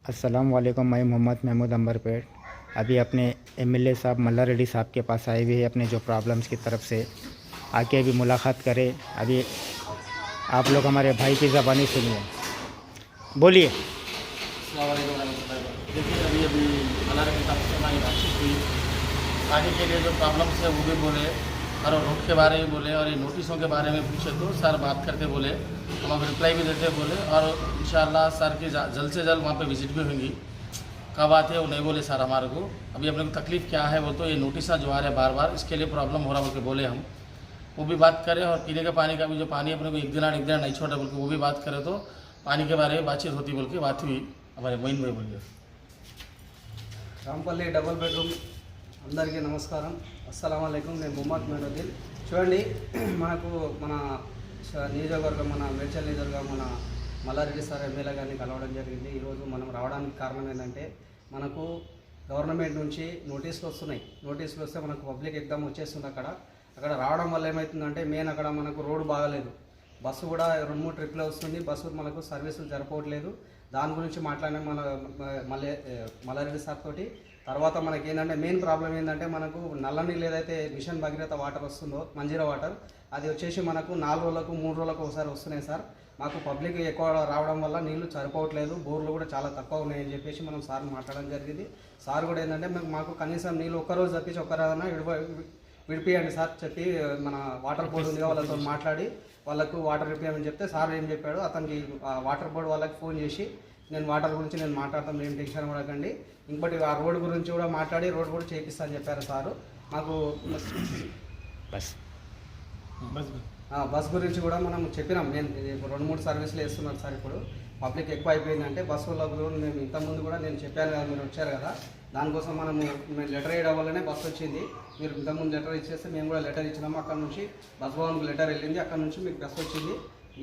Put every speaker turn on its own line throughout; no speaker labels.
अस्सलाम वालेकुम। मैं मोहम्मद महमूद अंबरपेट अभी अपने एमएलए साहब मल्ला रेड्डी साहब के पास आए हुए हैं अपने जो प्रॉब्लम्स की तरफ से आके अभी मुलाकात करें। अभी आप लोग हमारे भाई की ज़बानी सुनिए, बोलिए।
देखिए अभी अभी मल्ला रेड्डी साहब से हमारी बातचीत हुई। आगे के लिए जो प्रॉब्लम्स है वो भी बोले और रोड के बारे में बोले और ये नोटिसों के बारे में पूछे तो सर बात करते बोले, हम अब रिप्लाई भी देते बोले और इंशाअल्लाह सर की जल्द से जल्द वहाँ पे विजिट भी होंगी। कब आते हैं वो नहीं बोले सर हमारे को। अभी अपने को तकलीफ़ क्या है वो तो ये नोटिस जो आ रहे हैं बार बार इसके लिए प्रॉब्लम हो रहा बोल के बोले हम वो भी बात करें और पीने के पानी का भी जो पानी अपने को एक दिन नहीं छोड़ा बोल के वो भी बात करें तो पानी के बारे में बातचीत होती बोल के बात हुई। हमारे मोइन भाई बोलिए।
రాంపల్లి డబుల్ బెడ్రూమ్ అందరికీ నమస్కారం, అస్సలాము అలైకుం। నేను మొహమ్మద్ మెహనుద్దీన్। చూడండి, మనకు మన నియోజకవర్గం మన మేడ్చల్ నియోజకవర్గం మన మల్లారెడ్డి సార్ ఎమ్మెల్యే గారిని కలవడం జరిగింది। ఈరోజు మనం రావడానికి కారణం ఏంటంటే మనకు గవర్నమెంట్ నుంచి నోటీసులు వస్తున్నాయి। నోటీసులు వస్తే మనకు పబ్లిక్ ఎగ్జామ్ వచ్చేస్తుంది। అక్కడ రావడం వల్ల ఏమవుతుందంటే మెయిన్ అక్కడ మనకు రోడ్డు బాగలేదు, బస్సు కూడా 2-3 ట్రిప్లు వస్తుంది, బస్సు మనకు సర్వీసులు జరపట్లేదు। దాని గురించి మాట్లాడిన మల్లారెడ్డి సార్ తోటి తర్వాత మనకి ఏంటంటే మెయిన్ ప్రాబ్లం ఏంటంటే మనకు నల్ల నీళ్ళు ఏదైతే మిషన్ భగీరథ వాటర్ వస్తుందో మంజీరా వాటర్ అది వచ్చేసి మనకు 4 రోజులకు 3 రోజులకు ఒకసారి వస్తున్నాయి సార్। మాకు పబ్లిక్ ఎక్కువ రావడం వల్ల నీళ్లు సరిపోవట్లేదు, బోర్లు కూడా చాలా తక్కువ ఉన్నాయని చెప్పేసి మనం సార్ మాట్లాడడం జరిగింది। సార్ కూడా ఏంటంటే మాకు కనీసం నీళ్ళు ఒక్కరోజు తప్పించి ఒక్కరోజున విడిపియండి సార్ చెప్పి మన వాటర్ బోర్డు ఉంది వాళ్ళతో మాట్లాడి వాళ్ళకు వాటర్ ఇప్పించమని చెప్తే సార్ ఏం చెప్పాడు, అతనికి వాటర్ బోర్డు వాళ్ళకి ఫోన్ చేసి నేను వాటర్ గురించి నేను మాట్లాడతాను, ఏం టెన్షన్ పడకండి, ఇంకోటి ఆ రోడ్ గురించి కూడా మాట్లాడి రోడ్ కూడా చేపిస్తాను చెప్పారు సారు మాకు। బస్ గురించి కూడా మనం చెప్పినాం, నేను 2-3 సర్వీసులు వేస్తున్నాను సార్। ఇప్పుడు పబ్లిక్ ఎక్కువ అయిపోయిందంటే బస్సులకు మేము ఇంతకుముందు కూడా నేను చెప్పాను కదా, మీరు వచ్చారు కదా, దానికోసం మేము లెటర్ వేయడం వల్లనే బస్సు వచ్చింది। మీరు ఇంతకుముందు లెటర్ ఇచ్చేస్తే మేము కూడా లెటర్ ఇచ్చినాము, అక్కడ నుంచి బస్ భవన్కి లెటర్ వెళ్ళింది, అక్కడ నుంచి మీకు బస్సు వచ్చింది।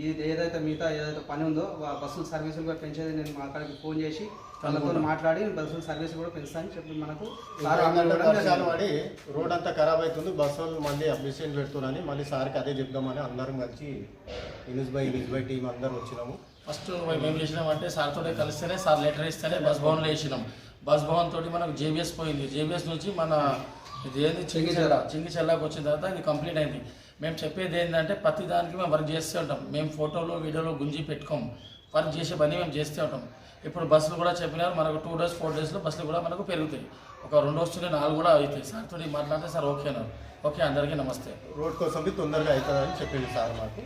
ఇది ఏదైతే మిగతా ఏదైతే పని ఉందో బస్సుల సర్వీసులు కూడా పెంచేది నేను అక్కడికి ఫోన్ చేసి వాళ్ళతో మాట్లాడి బస్సుల సర్వీస్ కూడా పెంచుతానని చెప్పి మనకు
పడి రోడ్ అంతా ఖరాబ్ అవుతుంది, బస్సులు మళ్ళీ అప్లికేషన్ పెడుతున్నారని మళ్ళీ సార్కి అదే చెప్దామని అందరం కలిసి ఇనిస్ బై టీం అందరం వచ్చినాము।
ఫస్ట్ మేము చేసినామంటే సార్తో కలిస్తేనే సార్ లెటర్ ఇస్తేనే బస్ భవన్లో వేసినాం। బస్ భవన్ తోటి మనకు జేబీఎస్ పోయింది, జేబీఎస్ నుంచి మన ఇది ఏంది చింగిచెల్లాకి వచ్చిన తర్వాత ఇది కంప్లీట్ అయింది। మేము చెప్పేది ఏంటంటే ప్రతి దానికి మేము వర్క్ చేస్తూ ఉంటాం, మేము ఫోటోలో వీడియోలో గుంజి పెట్టుకోం, వర్క్ చేసే పని మేము చేస్తూ ఉంటాం। ఇప్పుడు బస్సులు కూడా చెప్పినారు మనకు 2 days 4 daysలో బస్సులు కూడా మనకు పెరుగుతాయి, ఒక 2 వస్తుంటే 4 కూడా అవుతాయి। సార్తో మాట్లాడితే సార్ ఓకే అన్నారు, ఓకే అందరికీ నమస్తే।
రోడ్ కోసం తొందరగా అవుతుందని చెప్పింది సార్ మాకు।